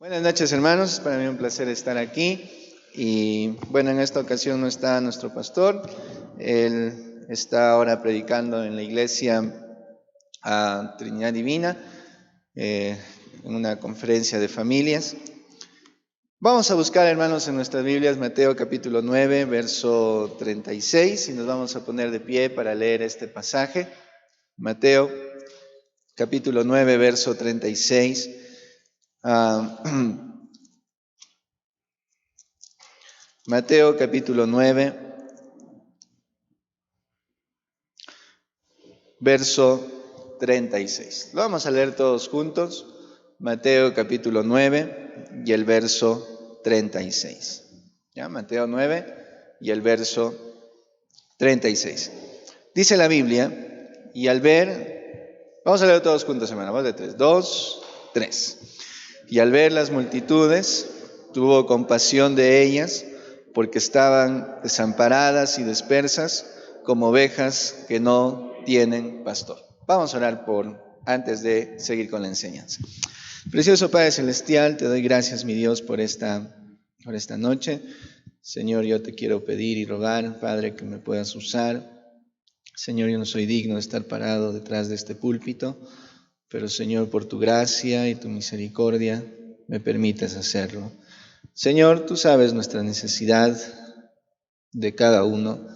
Buenas noches, hermanos. Para mí un placer estar aquí. Y bueno, en esta ocasión no está nuestro pastor. Él está ahora predicando en la iglesia a Trinidad Divina, en una conferencia de familias. Vamos a buscar, hermanos, en nuestras Biblias Mateo capítulo 9, verso 36, y nos vamos a poner de pie para leer este pasaje. Mateo capítulo 9, verso 36. Mateo capítulo 9, verso 36. Lo vamos a leer todos juntos. Mateo capítulo 9 y el verso 36. ¿Ya? Mateo 9 y el verso 36. Dice la Biblia, y al ver, vamos a leer todos juntos, hermano, vamos de 3, 2, 3. Y al ver las multitudes, tuvo compasión de ellas, porque estaban desamparadas y dispersas, como ovejas que no tienen pastor. Vamos a orar antes de seguir con la enseñanza. Precioso Padre Celestial, te doy gracias, mi Dios, por esta noche. Señor, yo te quiero pedir y rogar, Padre, que me puedas usar. Señor, yo no soy digno de estar parado detrás de este púlpito, pero Señor, por tu gracia y tu misericordia, me permites hacerlo. Señor, tú sabes nuestra necesidad de cada uno.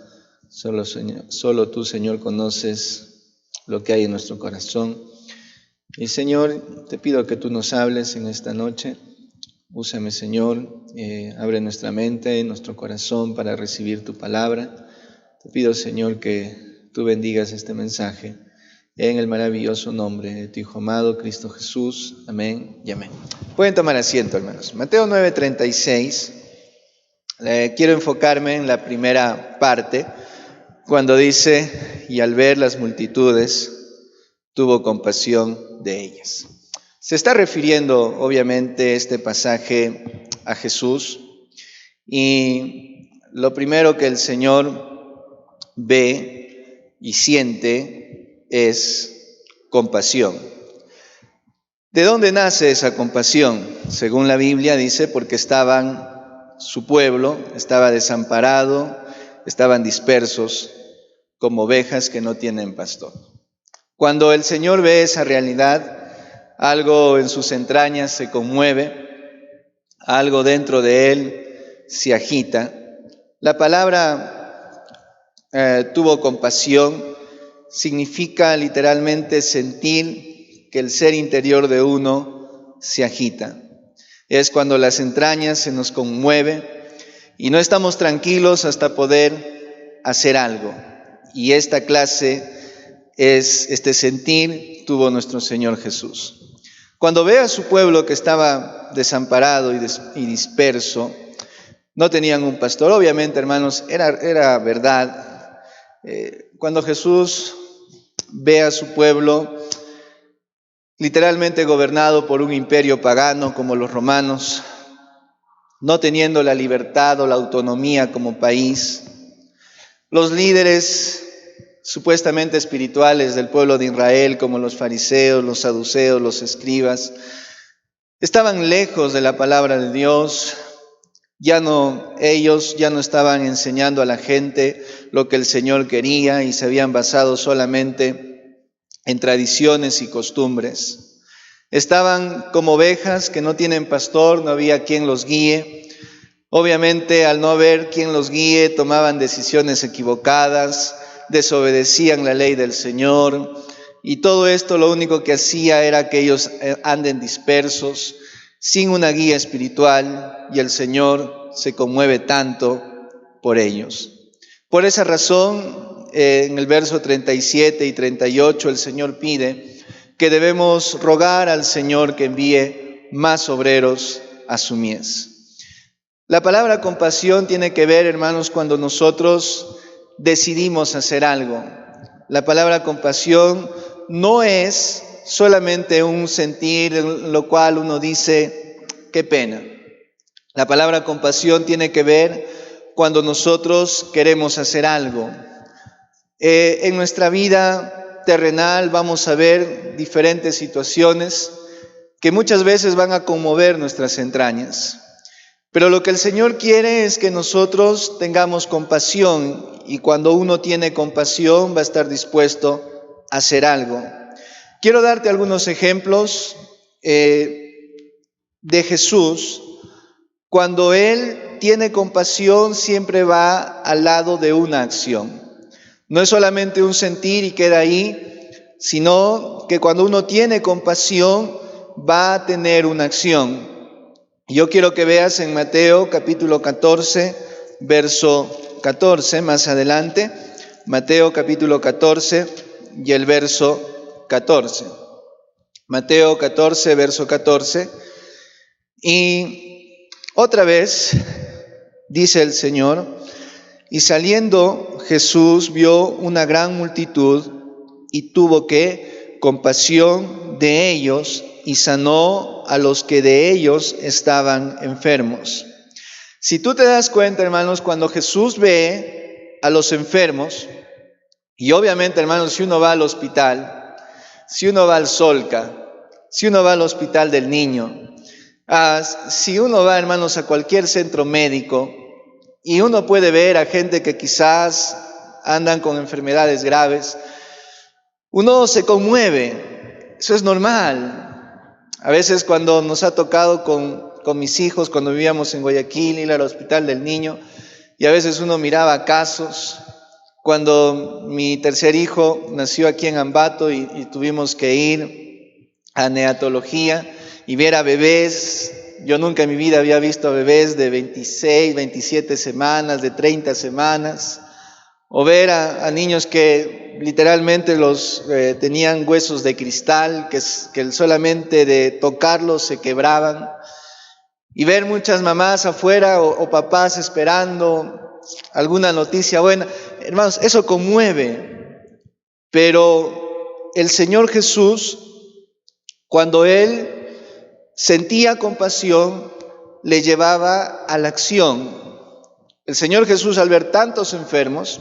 Solo tú, Señor, conoces lo que hay en nuestro corazón. Y Señor, te pido que tú nos hables en esta noche. Úsame, Señor, abre nuestra mente, nuestro corazón para recibir tu palabra. Te pido, Señor, que tú bendigas este mensaje en el maravilloso nombre de tu Hijo amado, Cristo Jesús. Amén y amén. Pueden tomar asiento, hermanos. Mateo 9:36. Quiero enfocarme en la primera parte, cuando dice, y al ver las multitudes, tuvo compasión de ellas. Se está refiriendo, obviamente, este pasaje a Jesús, y lo primero que el Señor ve y siente es compasión. ¿De dónde nace esa compasión? Según la Biblia dice, porque su pueblo estaba desamparado, estaban dispersos como ovejas que no tienen pastor. Cuando el Señor ve esa realidad, algo en sus entrañas se conmueve, algo dentro de él se agita. La palabra tuvo compasión significa literalmente sentir que el ser interior de uno se agita. Es cuando las entrañas se nos conmueven y no estamos tranquilos hasta poder hacer algo. Y esta clase este sentir tuvo nuestro Señor Jesús. Cuando ve a su pueblo que estaba desamparado y disperso, no tenían un pastor. Obviamente, hermanos, era verdad. Cuando Jesús ve a su pueblo literalmente gobernado por un imperio pagano como los romanos, no teniendo la libertad o la autonomía como país, los líderes supuestamente espirituales del pueblo de Israel, como los fariseos, los saduceos, los escribas, estaban lejos de la palabra de Dios. Ellos ya no estaban enseñando a la gente lo que el Señor quería y se habían basado solamente en tradiciones y costumbres. Estaban como ovejas que no tienen pastor, no había quien los guíe. Obviamente, al no haber quien los guíe, tomaban decisiones equivocadas, desobedecían la ley del Señor, y todo esto lo único que hacía era que ellos anden dispersos, sin una guía espiritual, y el Señor se conmueve tanto por ellos. Por esa razón, en el verso 37 y 38, el Señor pide que debemos rogar al Señor que envíe más obreros a su mies. La palabra compasión tiene que ver, hermanos, cuando nosotros decidimos hacer algo. La palabra compasión no es solamente un sentir en lo cual uno dice, qué pena. La palabra compasión tiene que ver cuando nosotros queremos hacer algo. En nuestra vida terrenal vamos a ver diferentes situaciones que muchas veces van a conmover nuestras entrañas. Pero lo que el Señor quiere es que nosotros tengamos compasión, y cuando uno tiene compasión va a estar dispuesto a hacer algo. Quiero darte algunos ejemplos de Jesús. Cuando Él tiene compasión, siempre va al lado de una acción. No es solamente un sentir y queda ahí, sino que cuando uno tiene compasión, va a tener una acción. Yo quiero que veas en Mateo capítulo 14, verso 14, más adelante, Mateo capítulo 14 y el verso 14. Mateo 14, verso 14. Y otra vez dice el Señor: y saliendo Jesús vio una gran multitud y tuvo compasión de ellos y sanó a los que de ellos estaban enfermos. Si tú te das cuenta, hermanos, cuando Jesús ve a los enfermos, y obviamente, hermanos, si uno va al hospital, si uno va al Solca, si uno va al hospital del niño, si uno va, hermanos, a cualquier centro médico, y uno puede ver a gente que quizás andan con enfermedades graves, uno se conmueve, eso es normal. A veces cuando nos ha tocado con mis hijos, cuando vivíamos en Guayaquil, ir al hospital del niño, y a veces uno miraba casos. Cuando mi tercer hijo nació aquí en Ambato y tuvimos que ir a neonatología y ver a bebés, yo nunca en mi vida había visto a bebés de 26, 27 semanas, de 30 semanas, o ver a niños que literalmente tenían huesos de cristal, que solamente de tocarlos se quebraban, y ver muchas mamás afuera o papás esperando alguna noticia buena. Hermanos, eso conmueve, pero el Señor Jesús, cuando Él sentía compasión, le llevaba a la acción. El Señor Jesús, al ver tantos enfermos,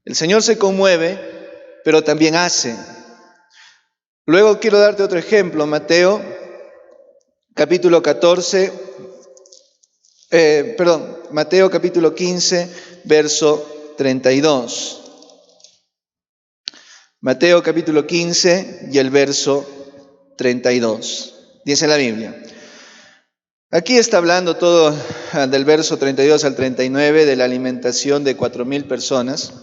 el Señor se conmueve, pero también hace. Luego quiero darte otro ejemplo, Mateo capítulo 15, verso 32. Mateo capítulo 15 y el verso 32. Dice la Biblia. Aquí está hablando todo del verso 32 al 39 de la alimentación de 4,000 personas.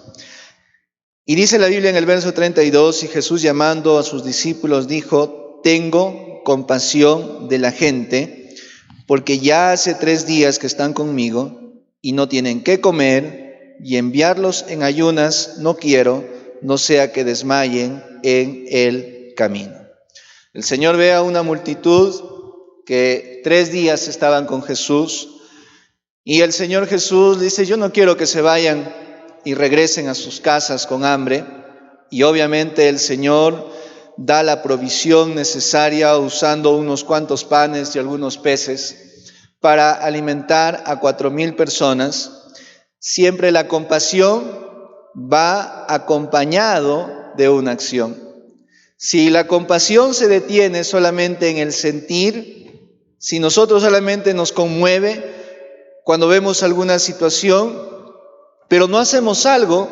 Y dice la Biblia en el verso 32, y Jesús, llamando a sus discípulos, dijo: tengo compasión de la gente, porque ya hace 3 días que están conmigo y no tienen qué comer, y enviarlos en ayunas no quiero, no sea que desmayen en el camino. El Señor ve a una multitud que 3 días estaban con Jesús, y el Señor Jesús dice: yo no quiero que se vayan y regresen a sus casas con hambre. Y obviamente el Señor da la provisión necesaria usando unos cuantos panes y algunos peces para alimentar a 4,000 personas. Siempre la compasión va acompañado de una acción. Si la compasión se detiene solamente en el sentir, si nosotros solamente nos conmueve cuando vemos alguna situación, pero no hacemos algo,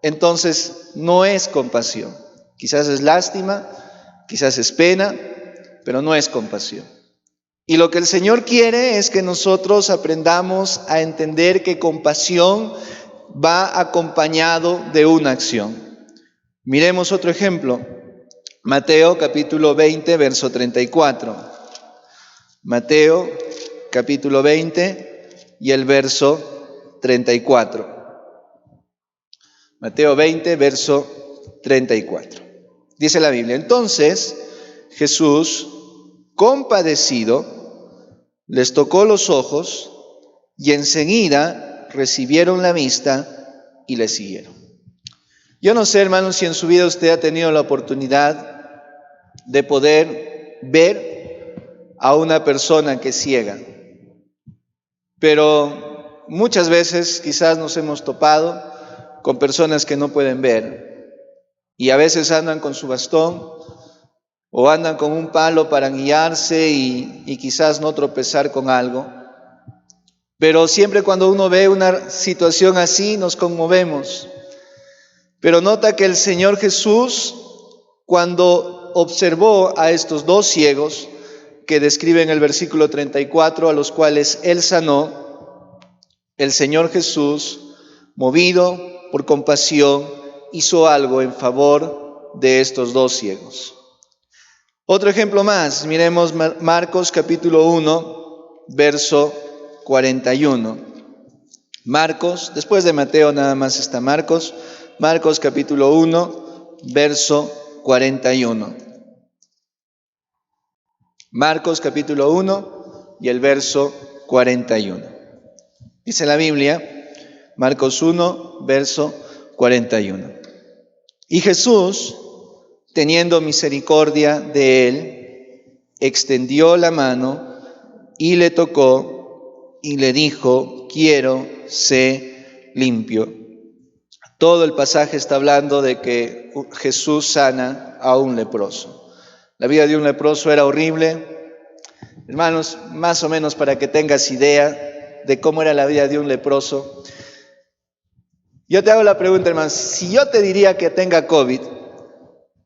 entonces no es compasión. Quizás es lástima, quizás es pena, pero no es compasión. Y lo que el Señor quiere es que nosotros aprendamos a entender que compasión va acompañado de una acción. Miremos otro ejemplo. Mateo capítulo 20, verso 34. Mateo capítulo 20 y el verso 34. Mateo 20, verso 34. Dice la Biblia: entonces Jesús, compadecido, les tocó los ojos y enseguida recibieron la vista y le siguieron. Yo no sé, hermanos, si en su vida usted ha tenido la oportunidad de poder ver a una persona que es ciega, pero muchas veces quizás nos hemos topado con personas que no pueden ver y a veces andan con su bastón, o andan con un palo para guiarse y quizás no tropezar con algo. Pero siempre cuando uno ve una situación así nos conmovemos. Pero nota que el Señor Jesús, cuando observó a estos dos ciegos que describe en el versículo 34, a los cuales Él sanó, el Señor Jesús, movido por compasión, hizo algo en favor de estos dos ciegos. Otro ejemplo más, miremos Marcos capítulo 1, verso 41. Marcos, después de Mateo nada más está Marcos capítulo 1, verso 41. Marcos capítulo 1 y el verso 41. Dice la Biblia, Marcos 1, verso 41. Y Jesús, teniendo misericordia de él, extendió la mano y le tocó y le dijo: quiero, sé limpio. Todo el pasaje está hablando de que Jesús sana a un leproso. La vida de un leproso era horrible. Hermanos, más o menos para que tengas idea de cómo era la vida de un leproso. Yo te hago la pregunta, hermanos, si yo te diría que tenga COVID,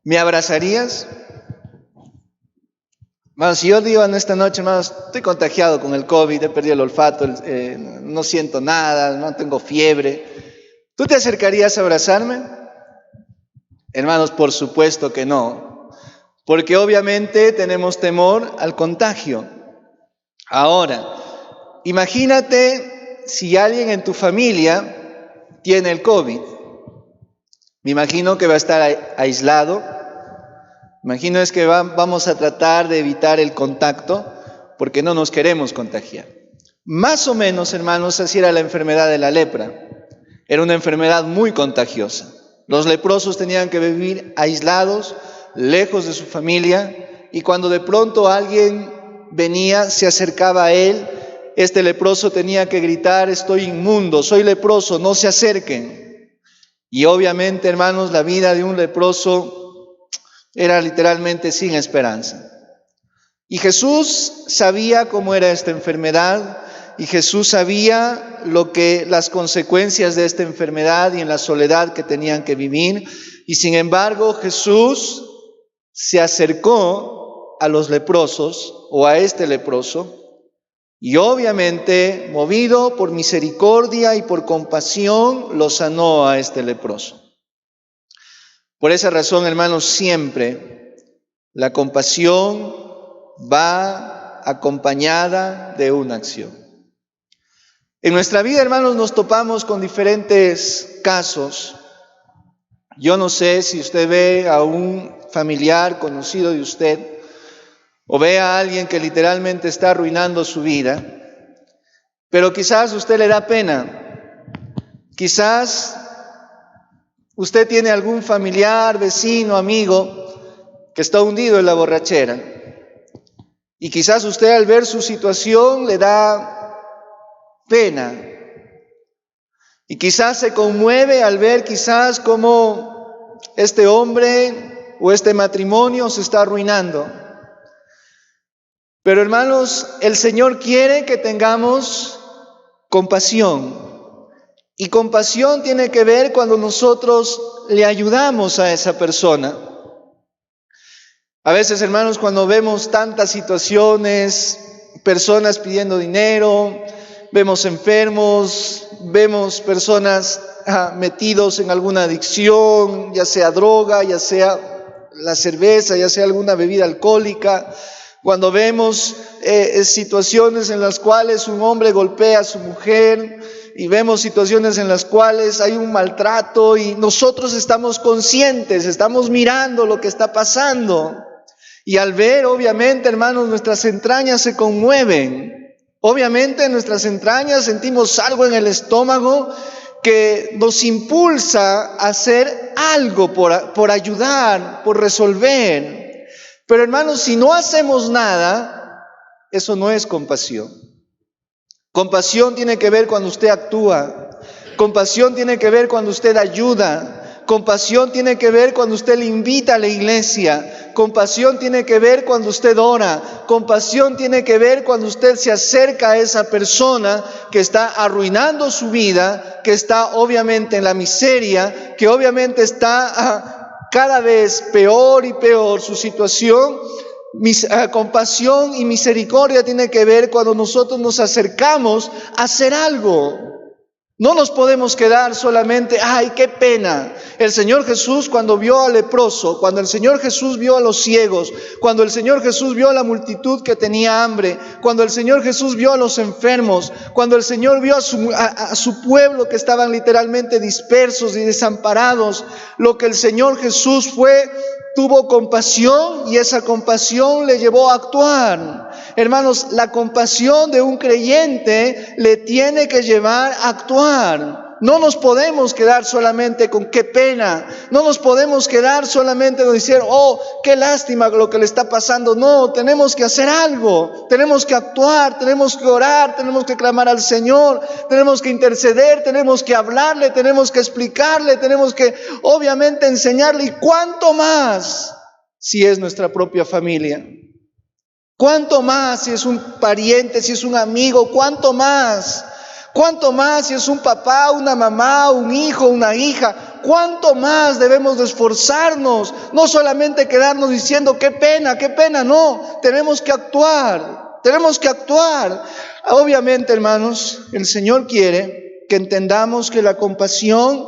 ¿me abrazarías? Hermanos, si yo digo en esta noche, hermanos, estoy contagiado con el COVID, he perdido el olfato, no siento nada, no tengo fiebre, ¿tú te acercarías a abrazarme? Hermanos, por supuesto que no, porque obviamente tenemos temor al contagio. Ahora, imagínate si alguien en tu familia tiene el COVID. Me imagino que va a estar aislado. Imagino es que vamos a tratar de evitar el contacto porque no nos queremos contagiar. Más o menos, hermanos, así era la enfermedad de la lepra. Era una enfermedad muy contagiosa. Los leprosos tenían que vivir aislados, lejos de su familia, y cuando de pronto alguien venía, se acercaba a él, este leproso tenía que gritar: estoy inmundo, soy leproso, no se acerquen. Y obviamente, hermanos, la vida de un leproso era literalmente sin esperanza. Y Jesús sabía cómo era esta enfermedad, y Jesús sabía las consecuencias de esta enfermedad y en la soledad que tenían que vivir. Y sin embargo, Jesús se acercó a los leprosos o a este leproso, y obviamente, movido por misericordia y por compasión, lo sanó a este leproso. Por esa razón, hermanos, siempre la compasión va acompañada de una acción. En nuestra vida, hermanos, nos topamos con diferentes casos. Yo no sé si usted ve a un familiar conocido de usted o ve a alguien que literalmente está arruinando su vida, pero quizás a usted le da pena. Quizás usted tiene algún familiar, vecino, amigo que está hundido en la borrachera, y quizás usted al ver su situación le da pena, y quizás se conmueve al ver quizás cómo este hombre o este matrimonio se está arruinando. Pero hermanos, el Señor quiere que tengamos compasión, y compasión tiene que ver cuando nosotros le ayudamos a esa persona. A veces, hermanos, cuando vemos tantas situaciones, personas pidiendo dinero, vemos enfermos, vemos personas metidos en alguna adicción, ya sea droga, ya sea la cerveza, ya sea alguna bebida alcohólica. Cuando vemos situaciones en las cuales un hombre golpea a su mujer, y vemos situaciones en las cuales hay un maltrato, y nosotros estamos conscientes, estamos mirando lo que está pasando. Y al ver, obviamente, hermanos, nuestras entrañas se conmueven. Obviamente en nuestras entrañas sentimos algo en el estómago que nos impulsa a hacer algo por ayudar, por resolver. Pero hermanos, si no hacemos nada, eso no es compasión. Compasión tiene que ver cuando usted actúa. Compasión tiene que ver cuando usted ayuda. Compasión tiene que ver cuando usted le invita a la iglesia. Compasión tiene que ver cuando usted ora. Compasión tiene que ver cuando usted se acerca a esa persona que está arruinando su vida, que está obviamente en la miseria, que obviamente está cada vez peor y peor su situación. Compasión y misericordia tiene que ver cuando nosotros nos acercamos a hacer algo. No nos podemos quedar solamente, ¡ay, qué pena! El Señor Jesús cuando vio al leproso, cuando el Señor Jesús vio a los ciegos, cuando el Señor Jesús vio a la multitud que tenía hambre, cuando el Señor Jesús vio a los enfermos, cuando el Señor vio a su pueblo que estaban literalmente dispersos y desamparados, lo que el Señor Jesús tuvo compasión y esa compasión le llevó a actuar. Hermanos, la compasión de un creyente le tiene que llevar a actuar. No nos podemos quedar solamente con qué pena. No nos podemos quedar solamente con decir, oh, qué lástima lo que le está pasando. No, tenemos que hacer algo. Tenemos que actuar, tenemos que orar, tenemos que clamar al Señor, tenemos que interceder, tenemos que hablarle, tenemos que explicarle, tenemos que obviamente enseñarle. Y cuánto más si es nuestra propia familia. ¿Cuánto más si es un pariente, si es un amigo? ¿Cuánto más? ¿Cuánto más si es un papá, una mamá, un hijo, una hija? ¿Cuánto más debemos de esforzarnos? No solamente quedarnos diciendo qué pena, no. Tenemos que actuar, tenemos que actuar. Obviamente, hermanos, el Señor quiere que entendamos que la compasión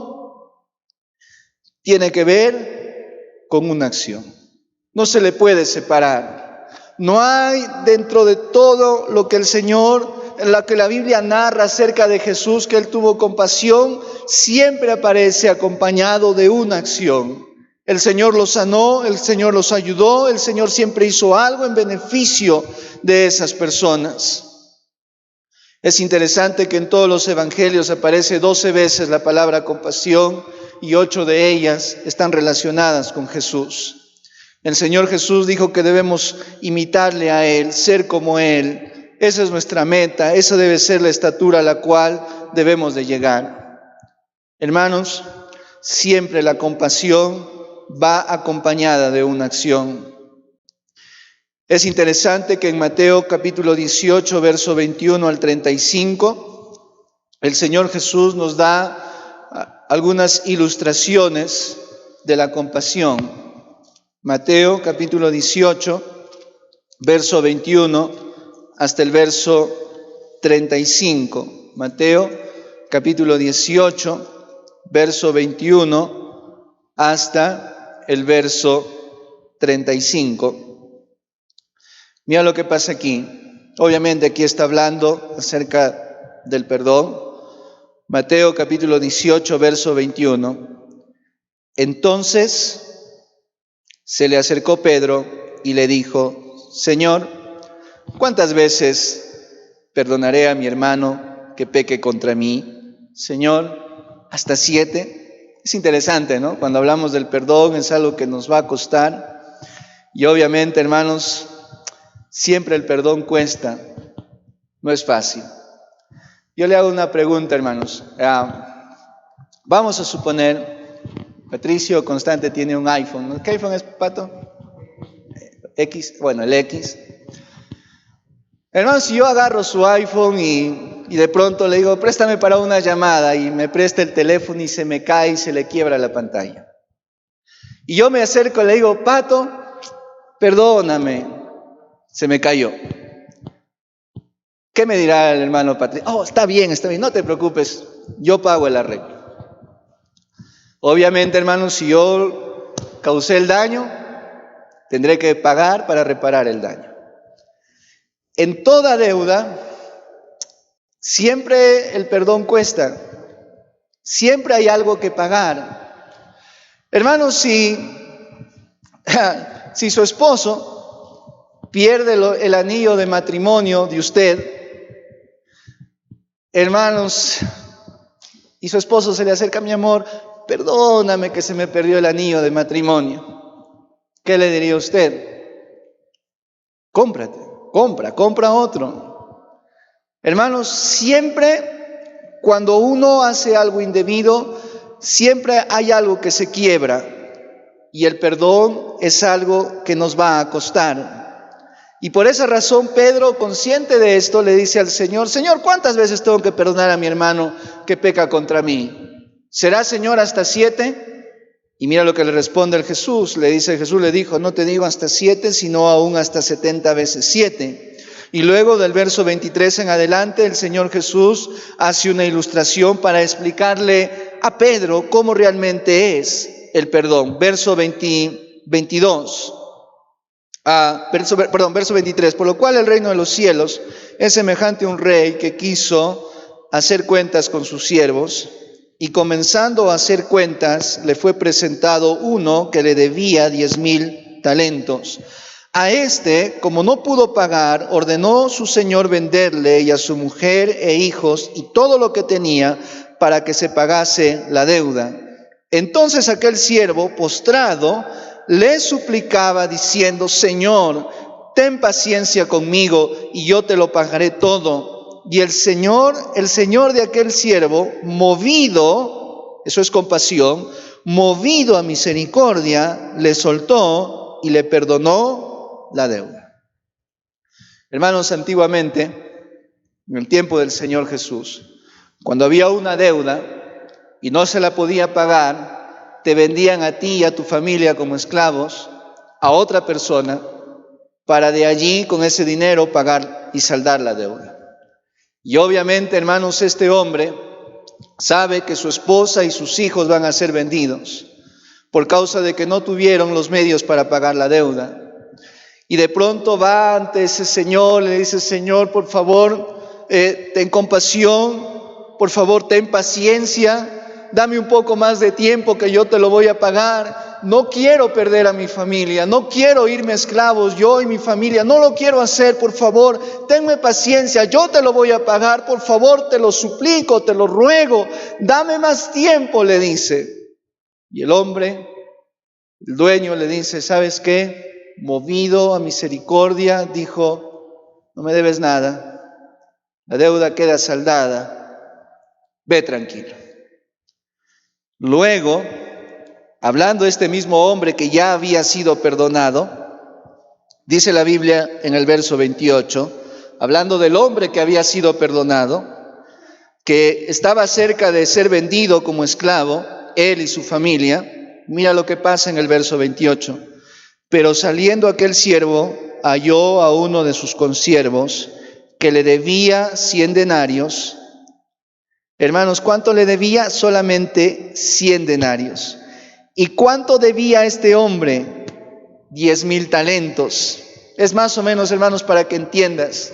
tiene que ver con una acción. No se le puede separar. No hay dentro de todo lo que el Señor, en lo que la Biblia narra acerca de Jesús, que Él tuvo compasión, siempre aparece acompañado de una acción. El Señor los sanó, el Señor los ayudó, el Señor siempre hizo algo en beneficio de esas personas. Es interesante que en todos los evangelios aparece 12 veces la palabra compasión y 8 de ellas están relacionadas con Jesús. El Señor Jesús dijo que debemos imitarle a Él, ser como Él. Esa es nuestra meta, esa debe ser la estatura a la cual debemos de llegar. Hermanos, siempre la compasión va acompañada de una acción. Es interesante que en Mateo capítulo 18, verso 21 al 35, el Señor Jesús nos da algunas ilustraciones de la compasión. Mateo capítulo 18, verso 21 hasta el verso 35. Mateo capítulo 18, verso 21 hasta el verso 35. Mira lo que pasa aquí. Obviamente aquí está hablando acerca del perdón. Mateo capítulo 18, verso 21. Entonces se le acercó Pedro y le dijo, Señor, ¿cuántas veces perdonaré a mi hermano que peque contra mí? Señor, ¿hasta 7? Es interesante, ¿no? Cuando hablamos del perdón es algo que nos va a costar. Y obviamente, hermanos, siempre el perdón cuesta. No es fácil. Yo le hago una pregunta, hermanos. Vamos a suponer, Patricio Constante tiene un iPhone. ¿Qué iPhone es, Pato? X, bueno, el X. Hermano, si yo agarro su iPhone y de pronto le digo, préstame para una llamada, y me presta el teléfono y se me cae y se le quiebra la pantalla. Y yo me acerco y le digo, Pato, perdóname, se me cayó. ¿Qué me dirá el hermano Patricio? Oh, está bien, no te preocupes, yo pago el arreglo. Obviamente, hermanos, si yo causé el daño, tendré que pagar para reparar el daño. En toda deuda, siempre el perdón cuesta. Siempre hay algo que pagar. Hermanos, si su esposo pierde el anillo de matrimonio de usted, hermanos, y su esposo se le acerca, mi amor, perdóname que se me perdió el anillo de matrimonio. ¿Qué le diría usted? Compra otro. Hermanos, siempre cuando uno hace algo indebido, siempre hay algo que se quiebra. y el perdón es algo que nos va a costar. Y por esa razón Pedro, consciente de esto, le dice al Señor: Señor, ¿cuántas veces tengo que perdonar a mi hermano que peca contra mí? ¿Será, Señor, hasta 7? Y mira lo que le responde el Jesús. Jesús le dijo: no te digo hasta 7, sino aún hasta 70 veces 7. Y luego del verso 23 en adelante, el Señor Jesús hace una ilustración para explicarle a Pedro cómo realmente es el perdón. Verso 23. Por lo cual el reino de los cielos es semejante a un rey que quiso hacer cuentas con sus siervos, y comenzando a hacer cuentas, le fue presentado uno que le debía 10,000 talentos. A este, como no pudo pagar, ordenó su señor venderle y a su mujer e hijos y todo lo que tenía para que se pagase la deuda. Entonces aquel siervo, postrado, le suplicaba diciendo: Señor, ten paciencia conmigo y yo te lo pagaré todo. Y el señor de aquel siervo, movido, eso es compasión, movido a misericordia, le soltó y le perdonó la deuda. Hermanos, antiguamente, en el tiempo del Señor Jesús, cuando había una deuda y no se la podía pagar, te vendían a ti y a tu familia como esclavos a otra persona para de allí, con ese dinero, pagar y saldar la deuda. Y obviamente, hermanos, este hombre sabe que su esposa y sus hijos van a ser vendidos por causa de que no tuvieron los medios para pagar la deuda. Y de pronto va ante ese señor, le dice: Señor, por favor, ten compasión, por favor, ten paciencia, dame un poco más de tiempo que yo te lo voy a pagar. No quiero perder a mi familia, no quiero irme a esclavos, yo y mi familia, no lo quiero hacer, por favor, tenme paciencia, yo te lo voy a pagar, por favor, te lo suplico, te lo ruego, dame más tiempo, le dice. Y el hombre, el dueño, le dice: ¿sabes qué? Movido a misericordia, dijo: no me debes nada, la deuda queda saldada, ve tranquilo. Luego, hablando este mismo hombre que ya había sido perdonado, dice la Biblia en el verso 28, hablando del hombre que había sido perdonado, que estaba cerca de ser vendido como esclavo, él y su familia. Mira lo que pasa en el verso 28. Pero saliendo aquel siervo, halló a uno de sus consiervos que le debía 100 denarios. Hermanos, ¿cuánto le debía? Solamente 100 denarios. ¿Y cuánto debía este hombre? 10,000 talentos. Es más o menos, hermanos, para que entiendas.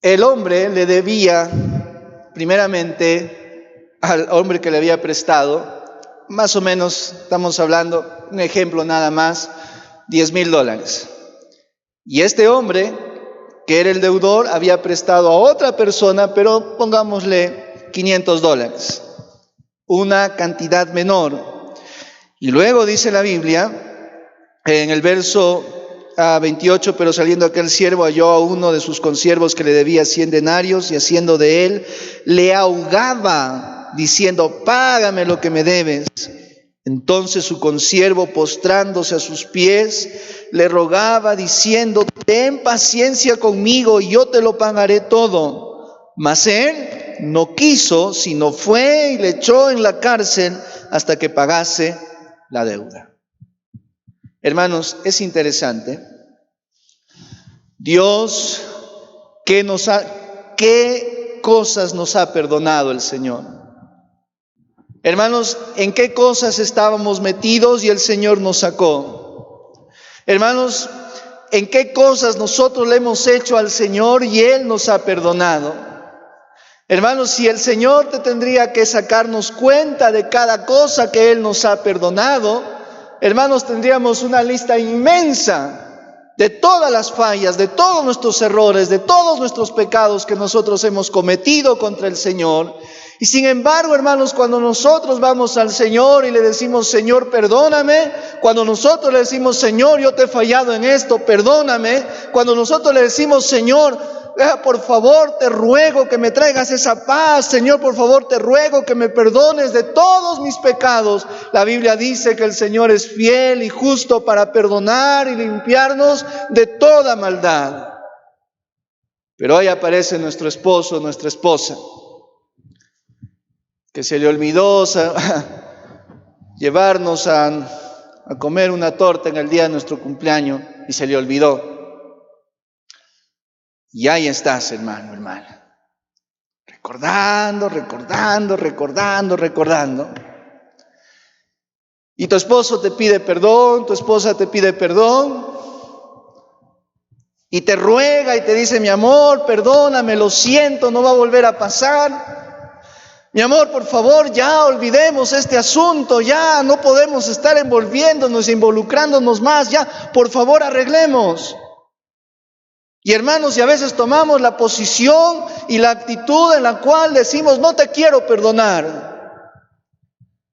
El hombre le debía, primeramente, al hombre que le había prestado, más o menos, estamos hablando, un ejemplo nada más, $10,000. Y este hombre, que era el deudor, había prestado a otra persona, pero pongámosle $500, una cantidad menor. Y luego dice la Biblia, en el verso 28, pero saliendo aquel siervo halló a uno de sus consiervos que le debía 100 denarios, y haciendo de él, le ahogaba, diciendo: págame lo que me debes. Entonces su consiervo, postrándose a sus pies, le rogaba diciendo: ten paciencia conmigo y yo te lo pagaré todo. Mas él no quiso, sino fue y le echó en la cárcel hasta que pagase la deuda. Hermanos, es interesante. Dios, ¿qué cosas nos ha perdonado el Señor? Hermanos, ¿en qué cosas estábamos metidos y el Señor nos sacó? Hermanos, ¿en qué cosas nosotros le hemos hecho al Señor y Él nos ha perdonado? Hermanos, si el Señor te tendría que sacarnos cuenta de cada cosa que Él nos ha perdonado, hermanos, tendríamos una lista inmensa de todas las fallas, de todos nuestros errores, de todos nuestros pecados que nosotros hemos cometido contra el Señor. Y sin embargo, hermanos, cuando nosotros vamos al Señor y le decimos: Señor, perdóname, cuando nosotros le decimos: Señor, yo te he fallado en esto, perdóname, cuando nosotros le decimos: Señor, Por favor, te ruego que me traigas esa paz. Señor, por favor, te ruego que me perdones de todos mis pecados. La Biblia dice que el Señor es fiel y justo para perdonar y limpiarnos de toda maldad. Pero hoy aparece nuestro esposo, nuestra esposa, que se le olvidó llevarnos a comer una torta en el día de nuestro cumpleaños y se le olvidó. Y ahí estás, hermano, hermana, recordando. Y tu esposo te pide perdón, tu esposa te pide perdón, y te ruega y te dice: mi amor, perdóname, lo siento, no va a volver a pasar. Mi amor, por favor, ya olvidemos este asunto, ya no podemos estar envolviéndonos, involucrándonos más, ya, por favor, arreglemos. Y hermanos, y a veces tomamos la posición y la actitud en la cual decimos: no te quiero perdonar,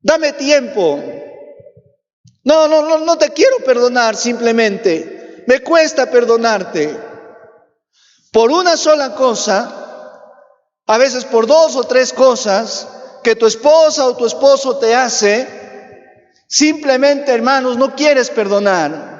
dame tiempo. No te quiero perdonar, simplemente me cuesta perdonarte. Por una sola cosa, a veces por 2 o 3 cosas que tu esposa o tu esposo te hace, simplemente, hermanos, no quieres perdonar.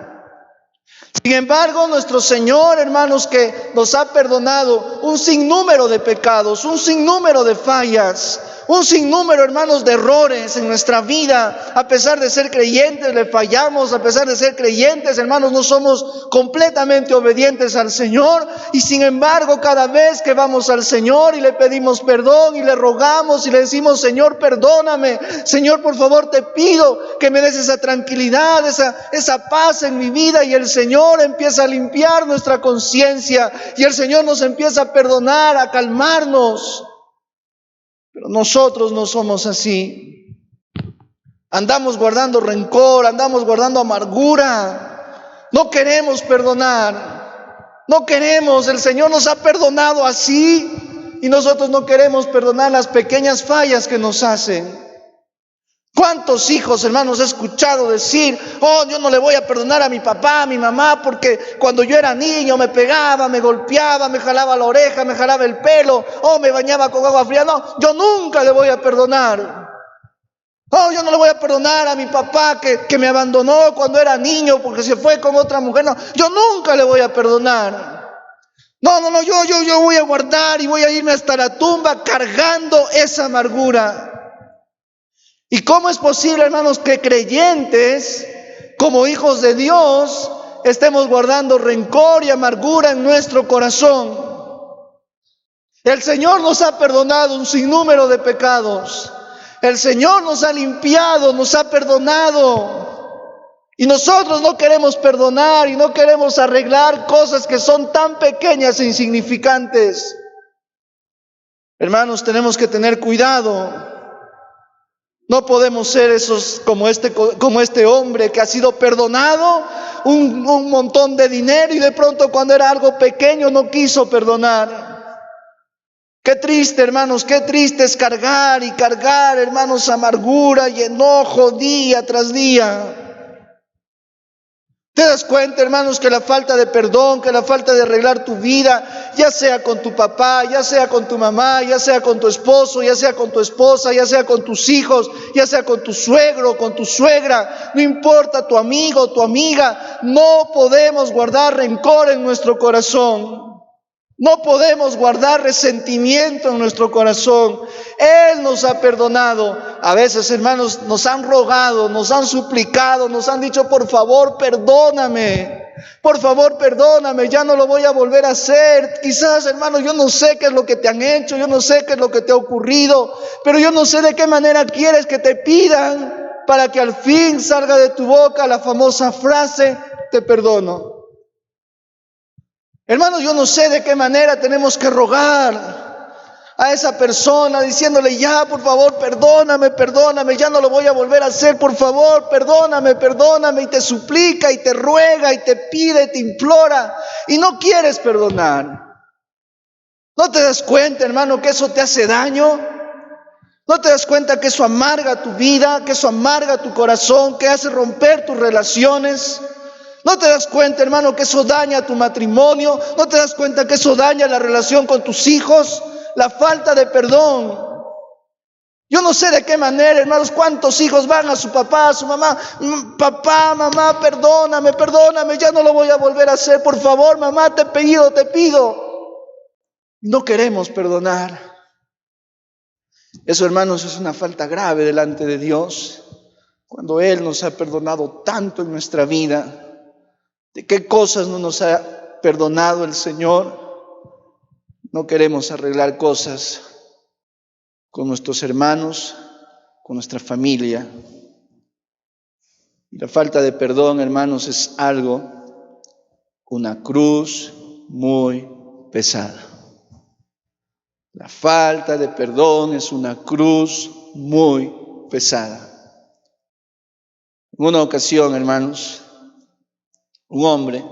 Sin embargo, nuestro Señor, hermanos, que nos ha perdonado un sinnúmero de pecados, un sinnúmero de fallas, un sinnúmero, hermanos, de errores en nuestra vida. A pesar de ser creyentes, le fallamos. A pesar de ser creyentes, hermanos, no somos completamente obedientes al Señor. Y sin embargo, cada vez que vamos al Señor y le pedimos perdón y le rogamos y le decimos: Señor, perdóname. Señor, por favor, te pido que me des esa tranquilidad, esa paz en mi vida. Y el Señor empieza a limpiar nuestra conciencia. Y el Señor nos empieza a perdonar, a calmarnos. Pero nosotros no somos así. Andamos guardando rencor, andamos guardando amargura. No queremos perdonar. No queremos. El Señor nos ha perdonado así y nosotros no queremos perdonar las pequeñas fallas que nos hacen. ¿Cuántos hijos, hermanos, he escuchado decir: oh, yo no le voy a perdonar a mi papá, a mi mamá, porque cuando yo era niño me pegaba, me golpeaba, me jalaba la oreja, me jalaba el pelo, oh, me bañaba con agua fría? No, yo nunca le voy a perdonar. Oh, yo no le voy a perdonar a mi papá que me abandonó cuando era niño porque se fue con otra mujer. No, yo nunca le voy a perdonar. No, yo voy a guardar y voy a irme hasta la tumba cargando esa amargura. ¿Y cómo es posible, hermanos, que creyentes, como hijos de Dios, estemos guardando rencor y amargura en nuestro corazón? El Señor nos ha perdonado un sinnúmero de pecados. El Señor nos ha limpiado, nos ha perdonado. Y nosotros no queremos perdonar y no queremos arreglar cosas que son tan pequeñas e insignificantes. Hermanos, tenemos que tener cuidado. No podemos ser esos como este hombre que ha sido perdonado un montón de dinero y de pronto cuando era algo pequeño no quiso perdonar. Qué triste, hermanos, qué triste es cargar, hermanos, amargura y enojo día tras día. ¿Te das cuenta, hermanos, que la falta de perdón, que la falta de arreglar tu vida, ya sea con tu papá, ya sea con tu mamá, ya sea con tu esposo, ya sea con tu esposa, ya sea con tus hijos, ya sea con tu suegro, con tu suegra, no importa, tu amigo, tu amiga, no podemos guardar rencor en nuestro corazón? No podemos guardar resentimiento en nuestro corazón. Él nos ha perdonado. A veces, hermanos, nos han rogado, nos han suplicado, nos han dicho: por favor, perdóname. Por favor, perdóname, ya no lo voy a volver a hacer. Quizás, hermanos, yo no sé qué es lo que te han hecho, yo no sé qué es lo que te ha ocurrido, pero yo no sé de qué manera quieres que te pidan para que al fin salga de tu boca la famosa frase: te perdono. Hermanos, yo no sé de qué manera tenemos que rogar a esa persona diciéndole: ya, por favor, perdóname, ya no lo voy a volver a hacer, por favor, perdóname, y te suplica y te ruega y te pide, te implora y no quieres perdonar. ¿No te das cuenta, hermano, que eso te hace daño? ¿No te das cuenta que eso amarga tu vida, que eso amarga tu corazón, que hace romper tus relaciones? ¿No te das cuenta, hermano, que eso daña tu matrimonio? ¿No te das cuenta que eso daña la relación con tus hijos? La falta de perdón. Yo no sé de qué manera, hermanos, cuántos hijos van a su papá, a su mamá. Papá, mamá, perdóname, ya no lo voy a volver a hacer. Por favor, mamá, te pido. No queremos perdonar. Eso, hermanos, es una falta grave delante de Dios. Cuando Él nos ha perdonado tanto en nuestra vida, ¿de qué cosas no nos ha perdonado el Señor? No queremos arreglar cosas con nuestros hermanos, con nuestra familia. Y la falta de perdón, hermanos, es una cruz muy pesada. La falta de perdón es una cruz muy pesada. En una ocasión, hermanos, un hombre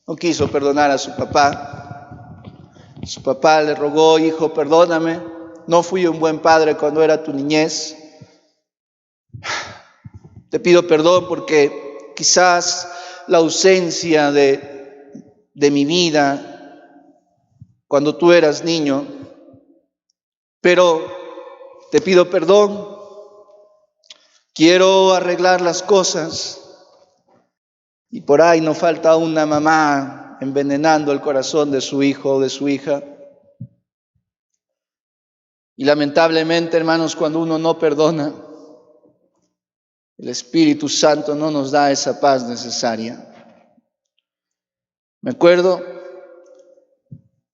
no quiso perdonar a su papá. Su papá le rogó: hijo, perdóname, no fui un buen padre cuando era tu niñez. Te pido perdón porque quizás la ausencia de mi vida cuando tú eras niño, pero te pido perdón. Quiero arreglar las cosas. Y por ahí no falta una mamá envenenando el corazón de su hijo o de su hija. Y lamentablemente, hermanos, cuando uno no perdona, el Espíritu Santo no nos da esa paz necesaria. Me acuerdo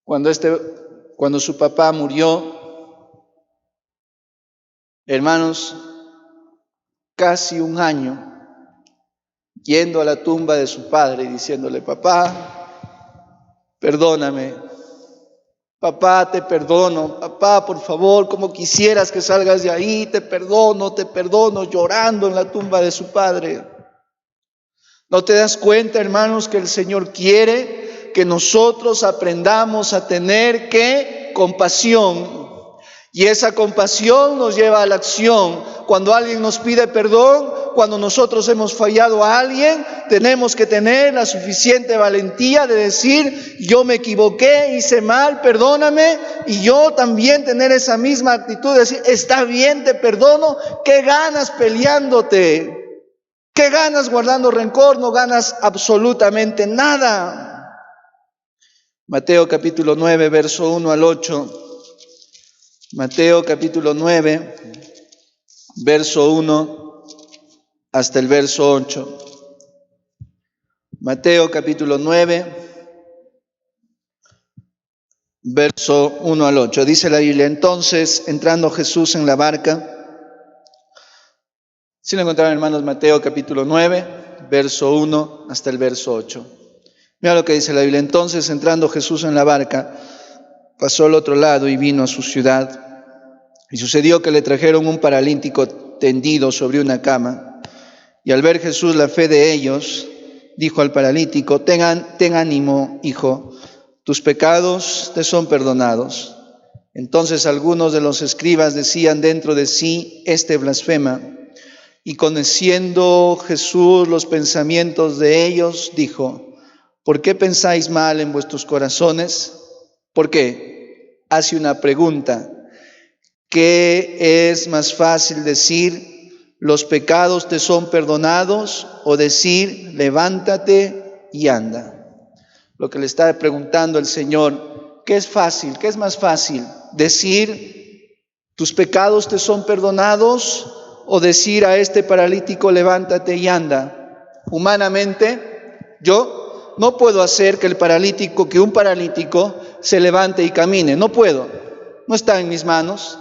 cuando su papá murió, hermanos, casi un año yendo a la tumba de su padre y diciéndole: papá, perdóname, papá, te perdono, papá, por favor, como quisieras que salgas de ahí, te perdono, llorando en la tumba de su padre. ¿No te das cuenta, hermanos, que el Señor quiere que nosotros aprendamos a tener compasión? Y esa compasión nos lleva a la acción. Cuando alguien nos pide perdón, cuando nosotros hemos fallado a alguien, tenemos que tener la suficiente valentía de decir: yo me equivoqué, hice mal, perdóname. Y yo también tener esa misma actitud de decir: está bien, te perdono. ¿Qué ganas peleándote? ¿Qué ganas guardando rencor? No ganas absolutamente nada. Mateo capítulo 9, verso 1 al 8. Mateo capítulo 9, verso 1 hasta el verso 8. Mateo capítulo 9, verso 1 al 8. Dice la Biblia: entonces, entrando Jesús en la barca. Si lo encontraron, hermanos, Mateo capítulo 9, verso 1 hasta el verso 8. Mira lo que dice la Biblia: entonces, entrando Jesús en la barca, pasó al otro lado y vino a su ciudad. Y sucedió que le trajeron un paralítico tendido sobre una cama. Y al ver Jesús la fe de ellos, dijo al paralítico: ten ánimo, hijo, tus pecados te son perdonados. Entonces algunos de los escribas decían dentro de sí: este blasfema. Y conociendo Jesús los pensamientos de ellos, dijo: ¿por qué pensáis mal en vuestros corazones? ¿Por qué? Hace una pregunta. ¿Qué es más fácil decir: los pecados te son perdonados, o decir: levántate y anda? Lo que le está preguntando el Señor: ¿qué es fácil? ¿Qué es más fácil? ¿Decir: tus pecados te son perdonados, o decir a este paralítico: levántate y anda? Humanamente, yo no puedo hacer que un paralítico se levante y camine. No puedo, no está en mis manos.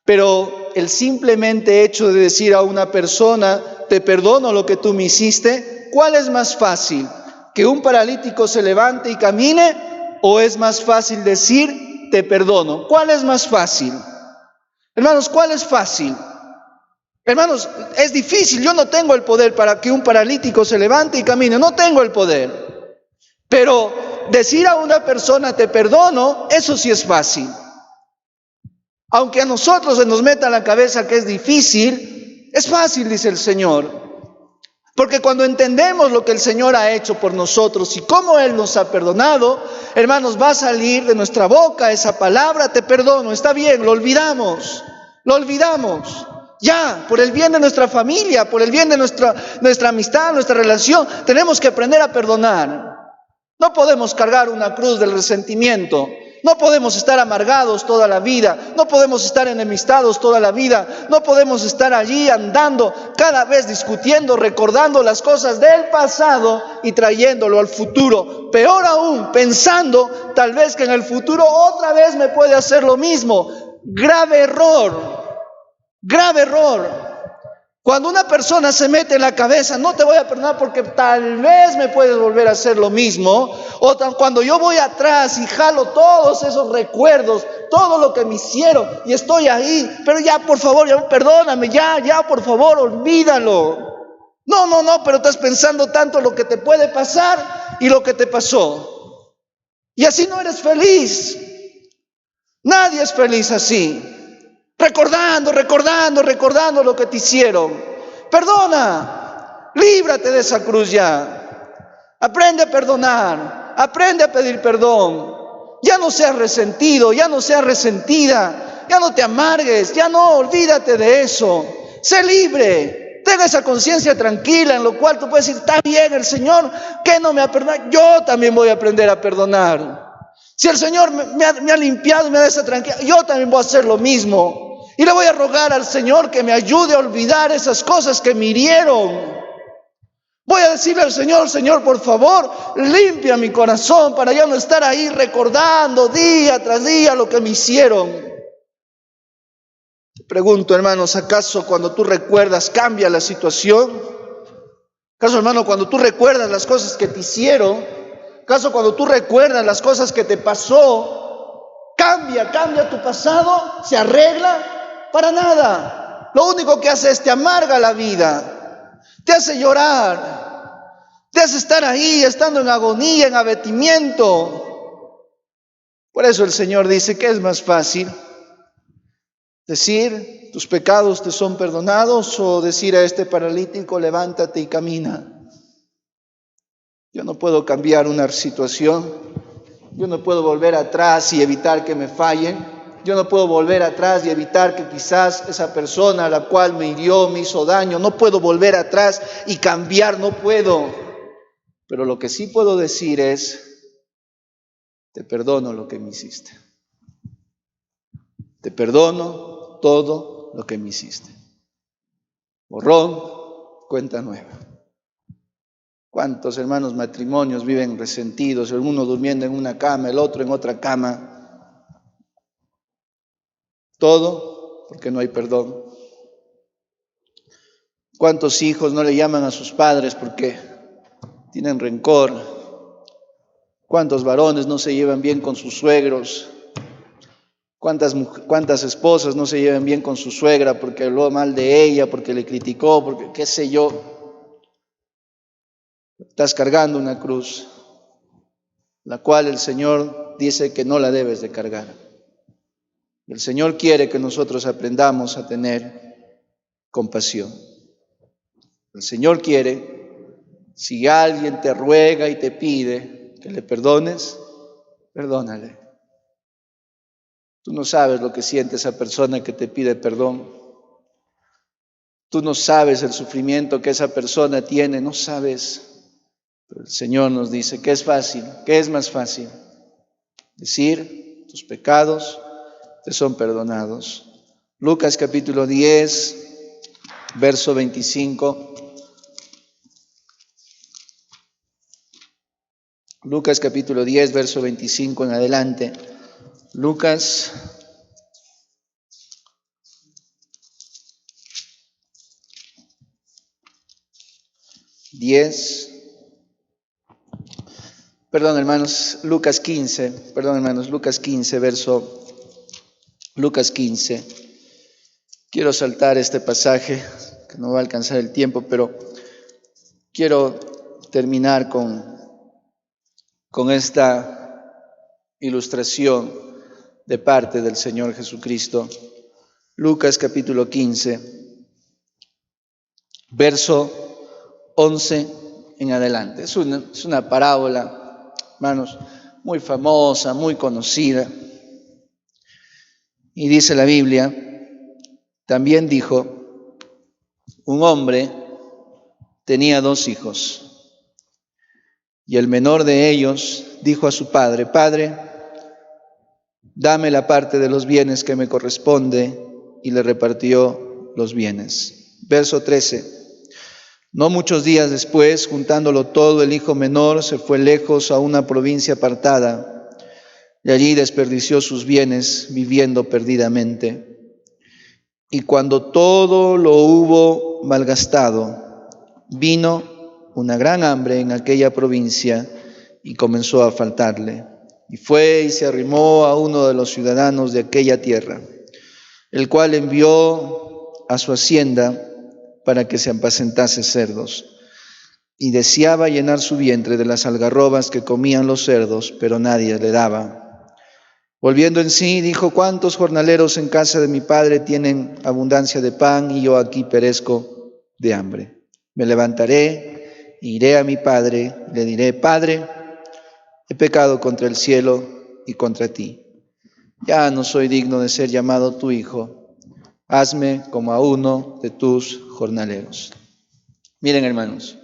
Pero el simplemente hecho de decir a una persona: te perdono lo que tú me hiciste, ¿cuál es más fácil? ¿Que un paralítico se levante y camine? ¿O es más fácil decir: te perdono? ¿Cuál es más fácil? Hermanos, ¿cuál es fácil? Hermanos, es difícil. Yo no tengo el poder para que un paralítico se levante y camine. No tengo el poder. Pero decir a una persona: te perdono, eso sí es fácil. Aunque a nosotros se nos meta en la cabeza que es difícil, es fácil, dice el Señor. Porque cuando entendemos lo que el Señor ha hecho por nosotros y cómo Él nos ha perdonado, hermanos, va a salir de nuestra boca esa palabra, te perdono. Está bien, lo olvidamos. Ya, por el bien de nuestra familia, por el bien de nuestra amistad, nuestra relación, tenemos que aprender a perdonar. No podemos cargar una cruz del resentimiento. No podemos estar amargados toda la vida, no podemos estar enemistados toda la vida, no podemos estar allí andando cada vez discutiendo, recordando las cosas del pasado y trayéndolo al futuro. Peor aún, pensando tal vez que en el futuro otra vez me puede hacer lo mismo. Grave error. Cuando una persona se mete en la cabeza, no te voy a perdonar porque tal vez me puedes volver a hacer lo mismo, o cuando yo voy atrás y jalo todos esos recuerdos, todo lo que me hicieron y estoy ahí, pero ya por favor, ya perdóname, ya por favor, olvídalo. No, pero estás pensando tanto lo que te puede pasar y lo que te pasó. Y así no eres feliz. Nadie es feliz así. Recordando lo que te hicieron. Perdona, líbrate de esa cruz ya. Aprende a perdonar, aprende a pedir perdón. Ya no seas resentido, ya no seas resentida, ya no te amargues, ya no, olvídate de eso. Sé libre, tenga esa conciencia tranquila en lo cual tú puedes decir, está bien, el Señor que no me ha perdonado, yo también voy a aprender a perdonar. Si el Señor me ha limpiado y me da esa tranquilidad, yo también voy a hacer lo mismo. Y le voy a rogar al Señor que me ayude a olvidar esas cosas que me hirieron. Voy a decirle al Señor, Señor, por favor, limpia mi corazón para ya no estar ahí recordando día tras día lo que me hicieron. Te pregunto, hermanos, ¿acaso cuando tú recuerdas cambia la situación? ¿Acaso, hermano, cuando tú recuerdas las cosas que te hicieron? ¿Acaso cuando tú recuerdas las cosas que te pasó, cambia tu pasado? ¿Se arregla? Para nada. Lo único que hace es te amarga la vida, te hace llorar, te hace estar ahí, estando en agonía, en abatimiento. Por eso el Señor dice que es más fácil decir, tus pecados te son perdonados, o decir a este paralítico, levántate y camina. Yo no puedo cambiar una situación, yo no puedo volver atrás y evitar que me fallen. Yo no puedo volver atrás y evitar que quizás esa persona a la cual me hirió, me hizo daño, no puedo volver atrás y cambiar, no puedo. Pero lo que sí puedo decir es, te perdono lo que me hiciste. Te perdono todo lo que me hiciste. Borrón, cuenta nueva. ¿Cuántos hermanos matrimonios viven resentidos? El uno durmiendo en una cama, el otro en otra cama. Todo porque no hay perdón. ¿Cuántos hijos no le llaman a sus padres porque tienen rencor? ¿Cuántos varones no se llevan bien con sus suegros? ¿Cuántas esposas no se llevan bien con su suegra porque habló mal de ella, porque le criticó, porque qué sé yo? Estás cargando una cruz, la cual el Señor dice que no la debes de cargar. El Señor quiere que nosotros aprendamos a tener compasión. El Señor quiere, si alguien te ruega y te pide que le perdones, perdónale. Tú no sabes lo que siente esa persona que te pide perdón. Tú no sabes el sufrimiento que esa persona tiene, no sabes. Pero el Señor nos dice que es fácil, que es más fácil decir, tus pecados te son perdonados. Lucas capítulo 10, verso 25. Lucas capítulo 10, verso 25 en adelante. Lucas Lucas 15. Quiero saltar este pasaje, que no va a alcanzar el tiempo, pero quiero terminar con esta ilustración de parte del Señor Jesucristo. Lucas capítulo 15, verso 11 en adelante. Es una parábola, hermanos, muy famosa, muy conocida. Y dice la Biblia, también dijo, un hombre tenía 2 hijos, y el menor de ellos dijo a su padre, Padre, dame la parte de los bienes que me corresponde, y le repartió los bienes. Verso 13. No muchos días después, juntándolo todo, el hijo menor se fue lejos a una provincia apartada, y allí desperdició sus bienes viviendo perdidamente. Y cuando todo lo hubo malgastado, vino una gran hambre en aquella provincia y comenzó a faltarle. Y fue y se arrimó a uno de los ciudadanos de aquella tierra, el cual envió a su hacienda para que se apacentase cerdos. Y deseaba llenar su vientre de las algarrobas que comían los cerdos, pero nadie le daba. Volviendo en sí, dijo, ¿cuántos jornaleros en casa de mi padre tienen abundancia de pan y yo aquí perezco de hambre? Me levantaré, iré a mi padre, le diré, Padre, he pecado contra el cielo y contra ti. Ya no soy digno de ser llamado tu hijo. Hazme como a uno de tus jornaleros. Miren, hermanos,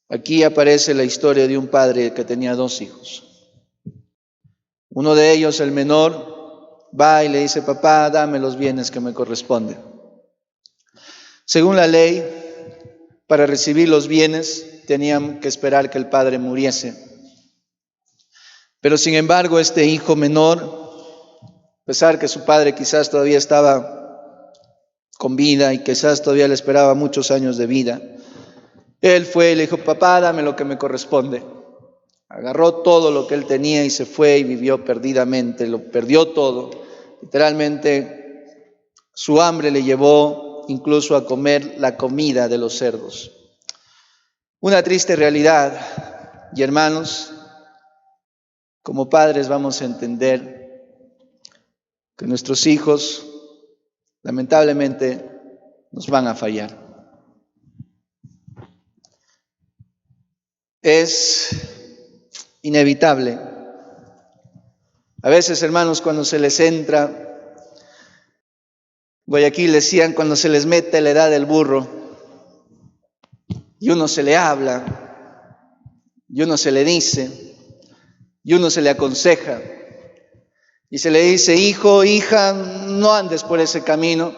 aquí aparece la historia de un padre que tenía 2 hijos. Uno de ellos, el menor, va y le dice, papá, dame los bienes que me corresponden. Según la ley, para recibir los bienes tenían que esperar que el padre muriese. Pero sin embargo, este hijo menor, a pesar que su padre quizás todavía estaba con vida y quizás todavía le esperaba muchos años de vida, él fue y le dijo, papá, dame lo que me corresponde. Agarró todo lo que él tenía y se fue y vivió perdidamente, lo perdió todo. Literalmente, su hambre le llevó incluso a comer la comida de los cerdos. Una triste realidad. Y hermanos, como padres vamos a entender que nuestros hijos lamentablemente nos van a fallar. Es inevitable. A veces, hermanos, cuando se les entra, Guayaquil decían, cuando se les mete la edad del burro, y uno se le habla, y uno se le dice, y uno se le aconseja, y se le dice, hijo, hija, no andes por ese camino,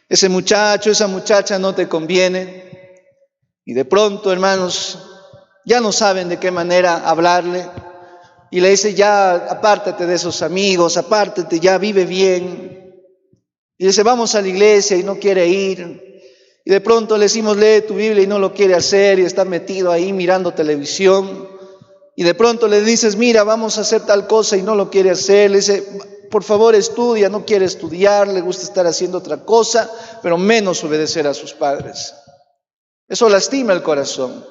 ese muchacho, esa muchacha no te conviene, y de pronto, hermanos, ya no saben de qué manera hablarle, y le dice, ya apártate de esos amigos, apártate, ya vive bien. Y dice, vamos a la iglesia y no quiere ir. Y de pronto le decimos, lee tu Biblia y no lo quiere hacer y está metido ahí mirando televisión. Y de pronto le dices, mira, vamos a hacer tal cosa y no lo quiere hacer. Le dice, por favor estudia, no quiere estudiar, le gusta estar haciendo otra cosa, pero menos obedecer a sus padres. Eso lastima el corazón.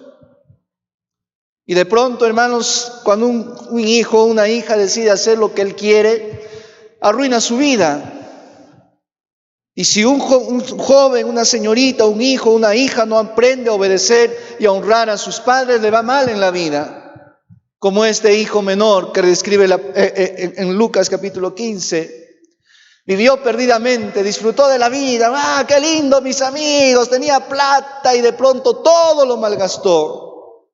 Y de pronto, hermanos, cuando un hijo o una hija decide hacer lo que él quiere, arruina su vida. Y si un joven, una señorita, un hijo, una hija no aprende a obedecer y a honrar a sus padres, le va mal en la vida. Como este hijo menor que describe en Lucas capítulo 15. Vivió perdidamente, disfrutó de la vida. ¡Ah, qué lindo, mis amigos! Tenía plata y de pronto todo lo malgastó.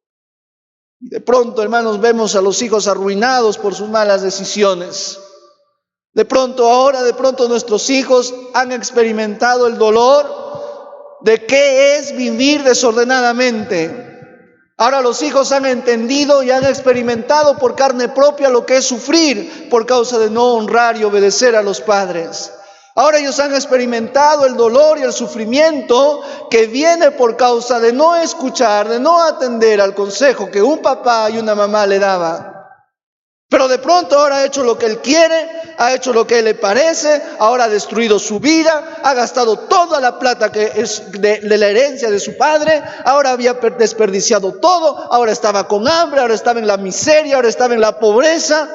Y de pronto, hermanos, vemos a los hijos arruinados por sus malas decisiones. De pronto nuestros hijos han experimentado el dolor de qué es vivir desordenadamente. Ahora los hijos han entendido y han experimentado por carne propia lo que es sufrir por causa de no honrar y obedecer a los padres. Ahora ellos han experimentado el dolor y el sufrimiento que viene por causa de no escuchar, de no atender al consejo que un papá y una mamá le daban. Pero de pronto ahora ha hecho lo que él quiere, ha hecho lo que le parece, ahora ha destruido su vida, ha gastado toda la plata que es de la herencia de su padre, ahora había desperdiciado todo, ahora estaba con hambre, ahora estaba en la miseria, ahora estaba en la pobreza.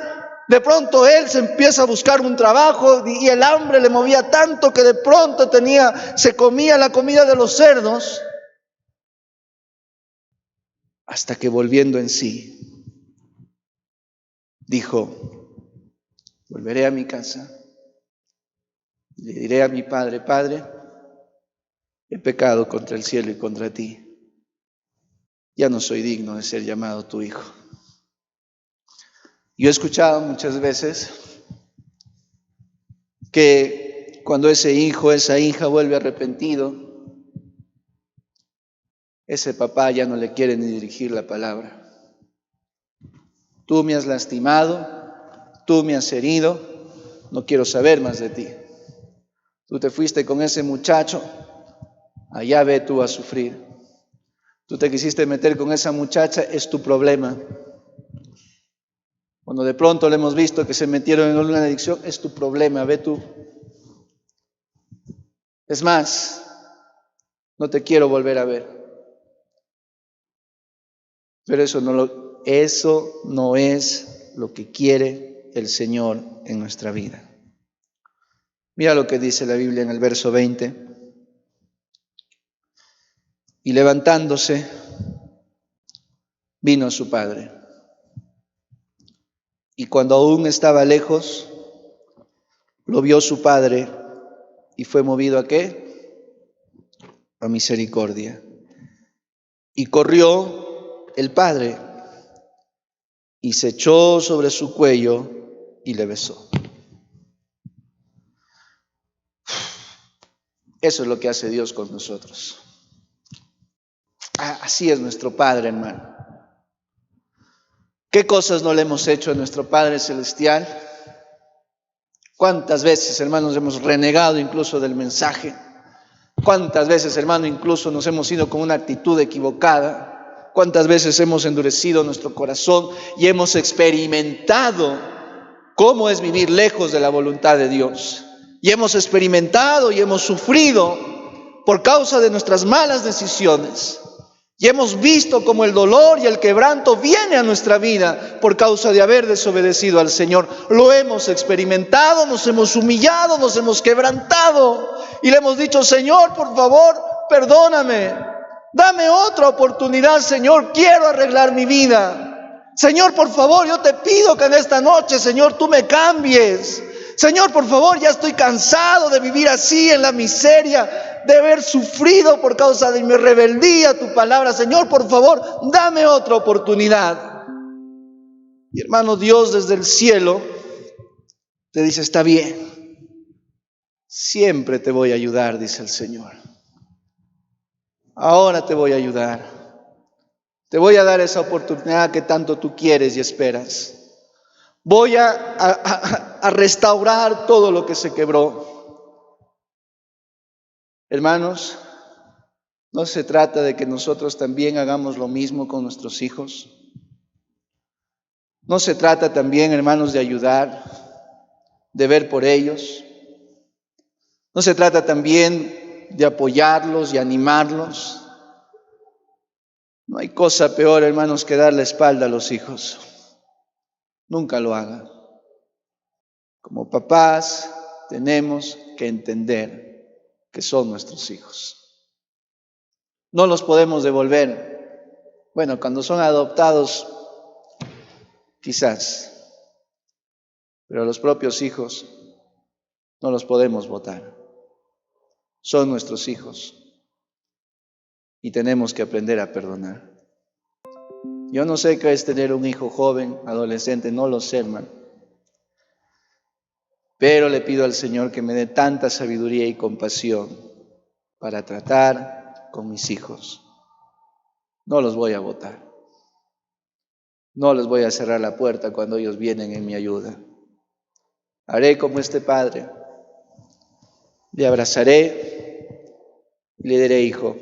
De pronto él se empieza a buscar un trabajo y el hambre le movía tanto que de pronto se comía la comida de los cerdos. hasta que volviendo en sí, dijo: volveré a mi casa y le diré a mi padre: Padre, he pecado contra el cielo y contra ti. Ya no soy digno de ser llamado tu hijo. Yo he escuchado muchas veces que cuando ese hijo, esa hija vuelve arrepentido, ese papá ya no le quiere ni dirigir la palabra. Tú me has lastimado, tú me has herido, no quiero saber más de ti. Tú te fuiste con ese muchacho, allá ve tú a sufrir. Tú te quisiste meter con esa muchacha, es tu problema. Cuando de pronto le hemos visto que se metieron en una adicción, es tu problema, ve tú. Es más, no te quiero volver a ver. Pero eso no es lo que quiere el Señor en nuestra vida. Mira lo que dice la Biblia en el verso 20. Y levantándose, vino a su padre. Y cuando aún estaba lejos, lo vio su padre y fue movido ¿a qué? A misericordia. Y corrió el padre y se echó sobre su cuello y le besó. Eso es lo que hace Dios con nosotros. Así es nuestro Padre, hermano. ¿Qué cosas no le hemos hecho a nuestro Padre Celestial? ¿Cuántas veces, hermanos, hemos renegado incluso del mensaje? ¿Cuántas veces, hermano, incluso nos hemos ido con una actitud equivocada? ¿Cuántas veces hemos endurecido nuestro corazón y hemos experimentado cómo es vivir lejos de la voluntad de Dios? Y hemos experimentado y hemos sufrido por causa de nuestras malas decisiones. Y hemos visto cómo el dolor y el quebranto viene a nuestra vida por causa de haber desobedecido al Señor. Lo hemos experimentado, nos hemos humillado, nos hemos quebrantado y le hemos dicho: Señor, por favor, perdóname, dame otra oportunidad, Señor, quiero arreglar mi vida. Señor, por favor, yo te pido que en esta noche, Señor, tú me cambies. Señor, por favor, ya estoy cansado de vivir así en la miseria, de haber sufrido por causa de mi rebeldía a tu palabra. Señor, por favor, dame otra oportunidad. Y hermano, Dios desde el cielo te dice: está bien, siempre te voy a ayudar, dice el Señor. Ahora te voy a ayudar. Te voy a dar esa oportunidad que tanto tú quieres y esperas. Voy a restaurar todo lo que se quebró. Hermanos, no se trata de que nosotros también hagamos lo mismo con nuestros hijos. No se trata también, hermanos, de ayudar, de ver por ellos. No se trata también de apoyarlos y animarlos. No hay cosa peor, hermanos, que dar la espalda a los hijos. Nunca lo hagan. Como papás tenemos que entender que son nuestros hijos. No los podemos devolver. Bueno, cuando son adoptados, quizás. Pero los propios hijos no los podemos botar. Son nuestros hijos. Y tenemos que aprender a perdonar. Yo no sé qué es tener un hijo joven, adolescente, no lo sé, hermano. Pero le pido al Señor que me dé tanta sabiduría y compasión para tratar con mis hijos. No los voy a botar. No les voy a cerrar la puerta cuando ellos vienen en mi ayuda. Haré como este padre. Le abrazaré y le diré: hijo,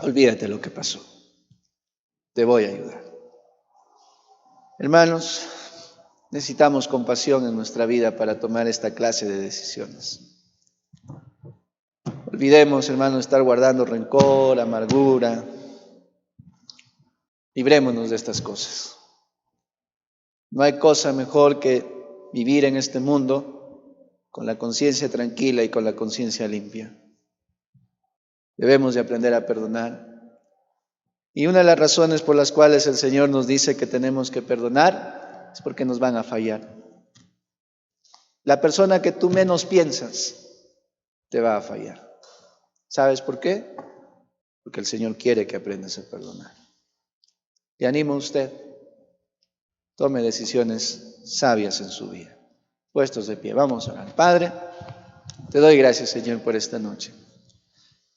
olvídate lo que pasó. Te voy a ayudar. Hermanos, necesitamos compasión en nuestra vida para tomar esta clase de decisiones. Olvidemos, hermanos, estar guardando rencor, amargura. Librémonos de estas cosas. No hay cosa mejor que vivir en este mundo con la conciencia tranquila y con la conciencia limpia. Debemos de aprender a perdonar. Y una de las razones por las cuales el Señor nos dice que tenemos que perdonar es porque nos van a fallar. La persona que tú menos piensas te va a fallar. ¿Sabes por qué? Porque el Señor quiere que aprendas a perdonar. Le animo a usted, tome decisiones sabias en su vida. Puestos de pie, vamos a orar. Padre, te doy gracias, Señor, por esta noche.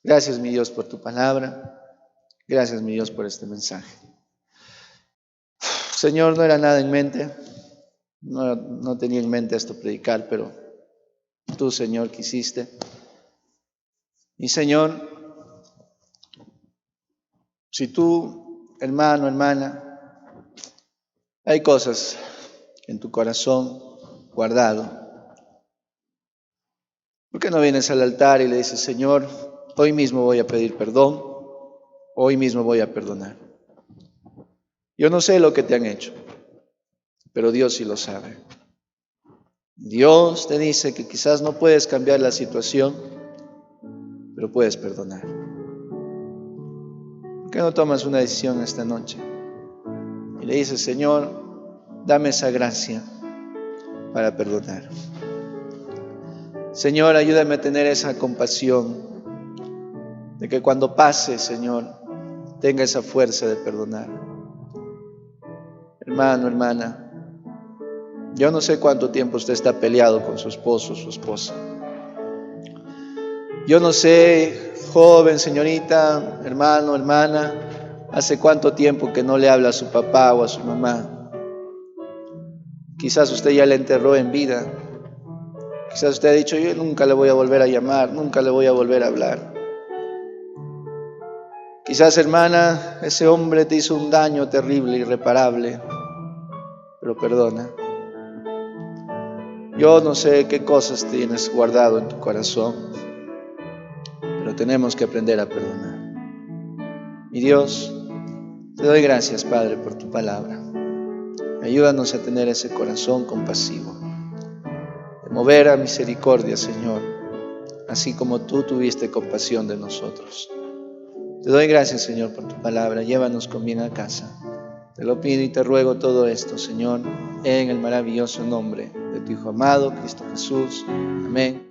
Gracias, mi Dios, por tu palabra. Gracias, mi Dios, por este mensaje. Señor, no era nada en mente. No tenía en mente esto predicar, pero tú, Señor, quisiste. Y Señor, si tú, hermano, hermana, hay cosas en tu corazón guardado, ¿por qué no vienes al altar y le dices, Señor, hoy mismo voy a pedir perdón, hoy mismo voy a perdonar? Yo no sé lo que te han hecho, pero Dios sí lo sabe. Dios te dice que quizás no puedes cambiar la situación, pero puedes perdonar. ¿Por qué no tomas una decisión esta noche? Y le dices, Señor, dame esa gracia para perdonar. Señor, ayúdame a tener esa compasión de que cuando pase, Señor, tenga esa fuerza de perdonar. Hermano, hermana, yo no sé cuánto tiempo usted está peleado con su esposo o su esposa. Yo no sé, joven, señorita, hermano, hermana, hace cuánto tiempo que no le habla a su papá o a su mamá. Quizás usted ya le enterró en vida. Quizás usted ha dicho, yo nunca le voy a volver a llamar, nunca le voy a volver a hablar. Quizás, hermana, ese hombre te hizo un daño terrible, irreparable, pero perdona. Yo no sé qué cosas tienes guardado en tu corazón, pero tenemos que aprender a perdonar. Mi Dios, te doy gracias, Padre, por tu palabra. Ayúdanos a tener ese corazón compasivo, de mover a misericordia, Señor, así como tú tuviste compasión de nosotros. Te doy gracias, Señor, por tu palabra. Llévanos con bien a casa. Te lo pido y te ruego todo esto, Señor, en el maravilloso nombre de tu Hijo amado, Cristo Jesús. Amén.